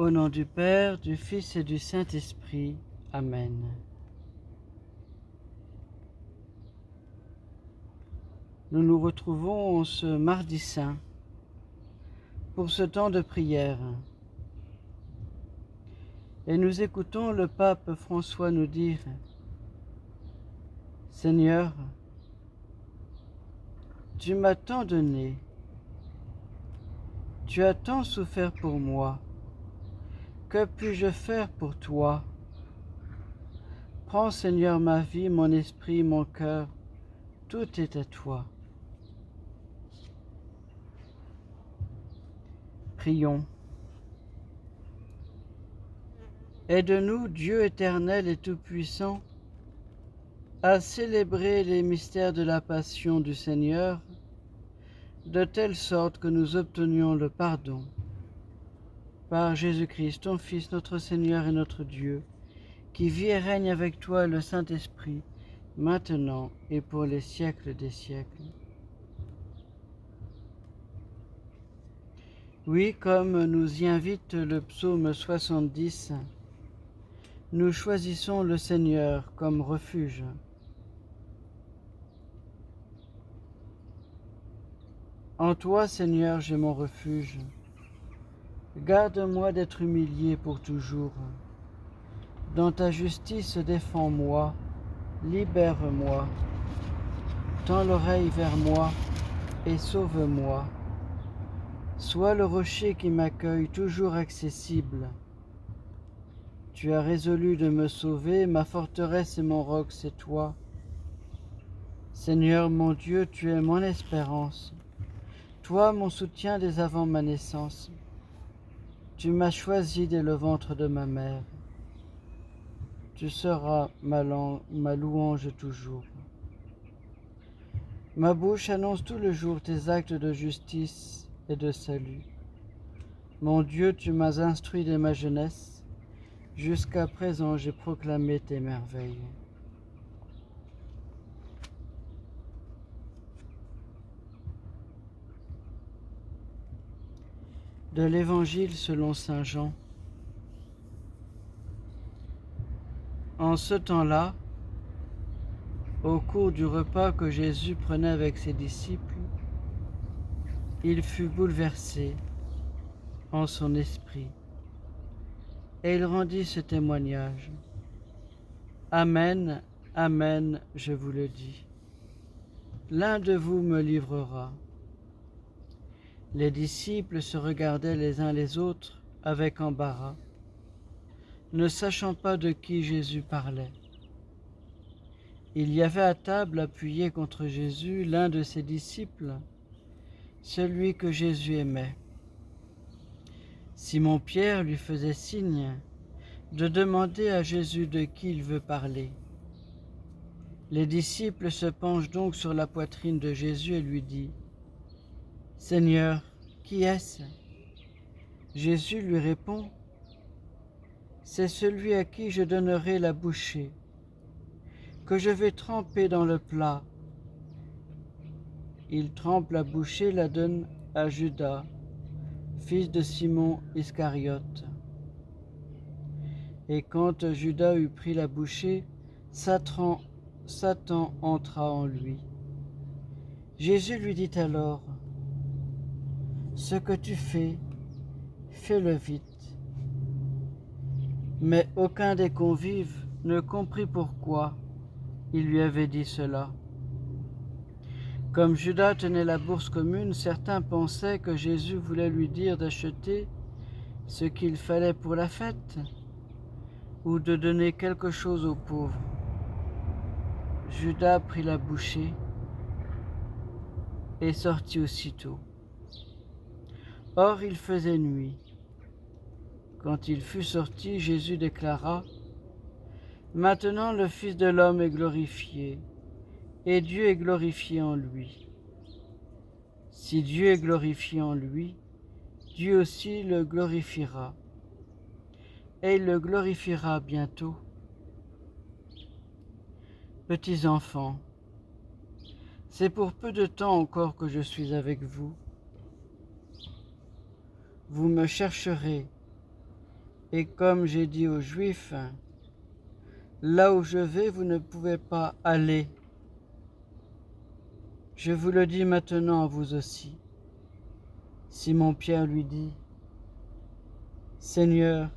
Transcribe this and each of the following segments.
Au nom du Père, du Fils et du Saint-Esprit. Amen. Nous nous retrouvons ce mardi saint pour ce temps de prière. Et nous écoutons le pape François nous dire « Seigneur, tu m'as tant donné, tu as tant souffert pour moi, que puis-je faire pour toi? Prends, Seigneur, ma vie, mon esprit, mon cœur, tout est à toi. » Prions. Aide-nous, Dieu éternel et tout-puissant, à célébrer les mystères de la passion du Seigneur, de telle sorte que nous obtenions le pardon. Par Jésus-Christ, ton Fils, notre Seigneur et notre Dieu, qui vit et règne avec toi le Saint-Esprit, maintenant et pour les siècles des siècles. Oui, comme nous y invite le psaume 70, nous choisissons le Seigneur comme refuge. En toi, Seigneur, j'ai mon refuge. Garde-moi d'être humilié pour toujours. Dans ta justice, défends-moi, libère-moi. Tends l'oreille vers moi et sauve-moi. Sois le rocher qui m'accueille, toujours accessible. Tu as résolu de me sauver, ma forteresse et mon roc, c'est toi. Seigneur mon Dieu, tu es mon espérance. Toi, mon soutien dès avant ma naissance. Tu m'as choisi dès le ventre de ma mère. Tu seras ma louange toujours. Ma bouche annonce tout le jour tes actes de justice et de salut. Mon Dieu, tu m'as instruit dès ma jeunesse. Jusqu'à présent, j'ai proclamé tes merveilles. De l'Évangile selon saint Jean. En ce temps-là, au cours du repas que Jésus prenait avec ses disciples, il fut bouleversé en son esprit, et il rendit ce témoignage. Amen, amen, je vous le dis. L'un de vous me livrera. Les disciples se regardaient les uns les autres avec embarras, ne sachant pas de qui Jésus parlait. Il y avait à table, appuyé contre Jésus, l'un de ses disciples, celui que Jésus aimait. Simon-Pierre lui faisait signe de demander à Jésus de qui il veut parler. Les disciples se penchent donc sur la poitrine de Jésus et lui disent « Seigneur, qui est-ce » Jésus lui répond « C'est celui à qui je donnerai la bouchée, que je vais tremper dans le plat. » Il trempe la bouchée, la donne à Judas, fils de Simon Iscariote. Et quand Judas eut pris la bouchée, Satan entra en lui. Jésus lui dit alors, « Ce que tu fais, fais-le vite. » Mais aucun des convives ne comprit pourquoi il lui avait dit cela. Comme Judas tenait la bourse commune, certains pensaient que Jésus voulait lui dire d'acheter ce qu'il fallait pour la fête ou de donner quelque chose aux pauvres. Judas prit la bouchée et sortit aussitôt. Or, il faisait nuit. Quand il fut sorti, Jésus déclara « Maintenant le Fils de l'homme est glorifié, et Dieu est glorifié en lui. Si Dieu est glorifié en lui, Dieu aussi le glorifiera, et il le glorifiera bientôt. Petits enfants, c'est pour peu de temps encore que je suis avec vous. Vous me chercherez, Et comme j'ai dit aux Juifs, là où je vais, vous ne pouvez pas aller. Je vous le dis maintenant à vous aussi. Simon-Pierre lui dit, Seigneur,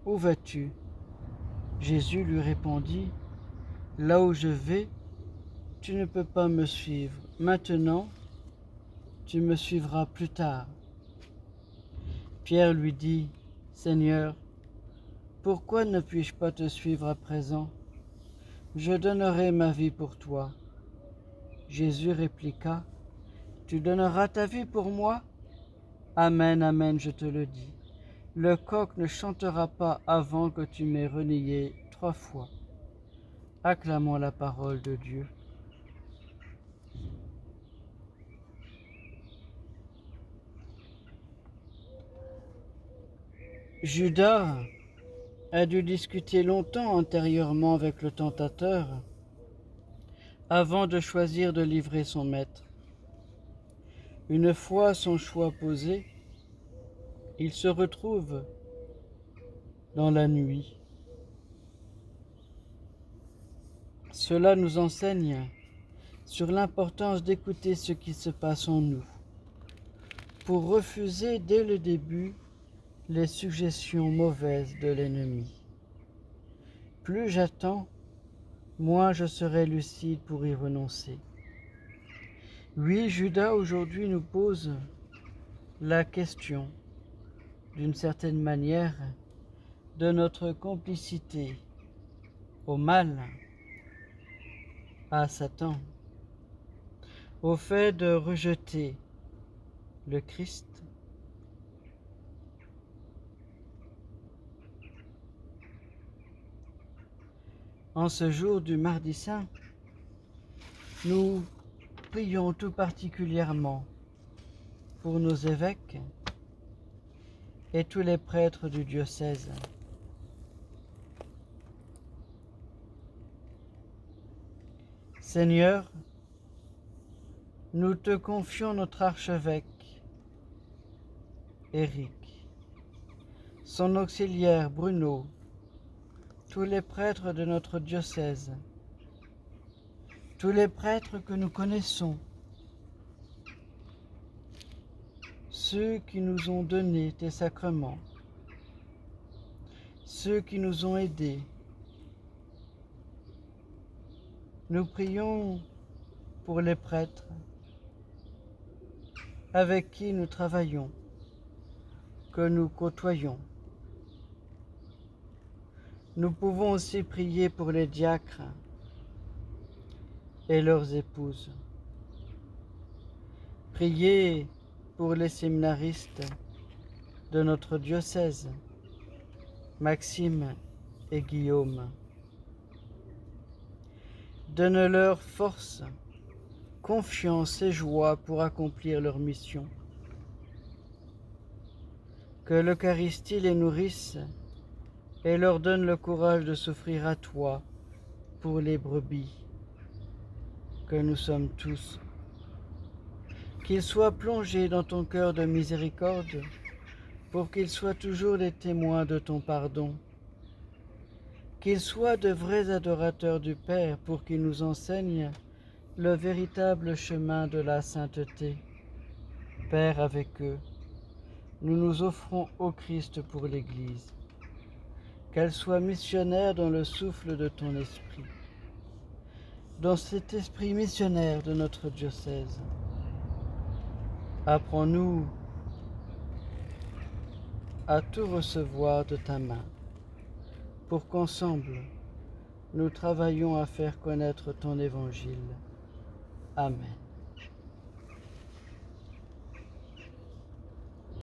où vas-tu? Jésus lui répondit, là où je vais, tu ne peux pas me suivre. Maintenant, tu me suivras plus tard. Pierre lui dit, Seigneur, pourquoi ne puis-je pas te suivre à présent? Je donnerai ma vie pour toi. Jésus répliqua, tu donneras ta vie pour moi? Amen, amen, je te le dis. Le coq ne chantera pas avant que tu m'aies renié 3 fois. Acclamons la parole de Dieu. Judas a dû discuter longtemps antérieurement avec le tentateur avant de choisir de livrer son maître. Une fois son choix posé, il se retrouve dans la nuit. Cela nous enseigne sur l'importance d'écouter ce qui se passe en nous, pour refuser dès le début les suggestions mauvaises de l'ennemi. Plus j'attends, moins je serai lucide pour y renoncer. Oui, Judas aujourd'hui nous pose la question, d'une certaine manière, de notre complicité au mal, à Satan, au fait de rejeter le Christ. En ce jour du Mardi Saint, nous prions tout particulièrement pour nos évêques et tous les prêtres du diocèse. Seigneur, nous te confions notre archevêque, Éric, son auxiliaire Bruno, tous les prêtres de notre diocèse, tous les prêtres que nous connaissons, ceux qui nous ont donné tes sacrements, ceux qui nous ont aidés. Nous prions pour les prêtres avec qui nous travaillons, que nous côtoyons. Nous pouvons aussi prier pour les diacres et leurs épouses. Prier pour les séminaristes de notre diocèse, Maxime et Guillaume. Donne-leur force, confiance et joie pour accomplir leur mission. Que l'Eucharistie les nourrisse et leur donne le courage de s'offrir à toi pour les brebis que nous sommes tous. Qu'ils soient plongés dans ton cœur de miséricorde pour qu'ils soient toujours les témoins de ton pardon. Qu'ils soient de vrais adorateurs du Père pour qu'ils nous enseignent le véritable chemin de la sainteté. Père, avec eux, nous nous offrons au Christ pour l'Église. Qu'elle soit missionnaire dans le souffle de ton esprit, dans cet esprit missionnaire de notre diocèse. Apprends-nous à tout recevoir de ta main, pour qu'ensemble, nous travaillions à faire connaître ton évangile. Amen.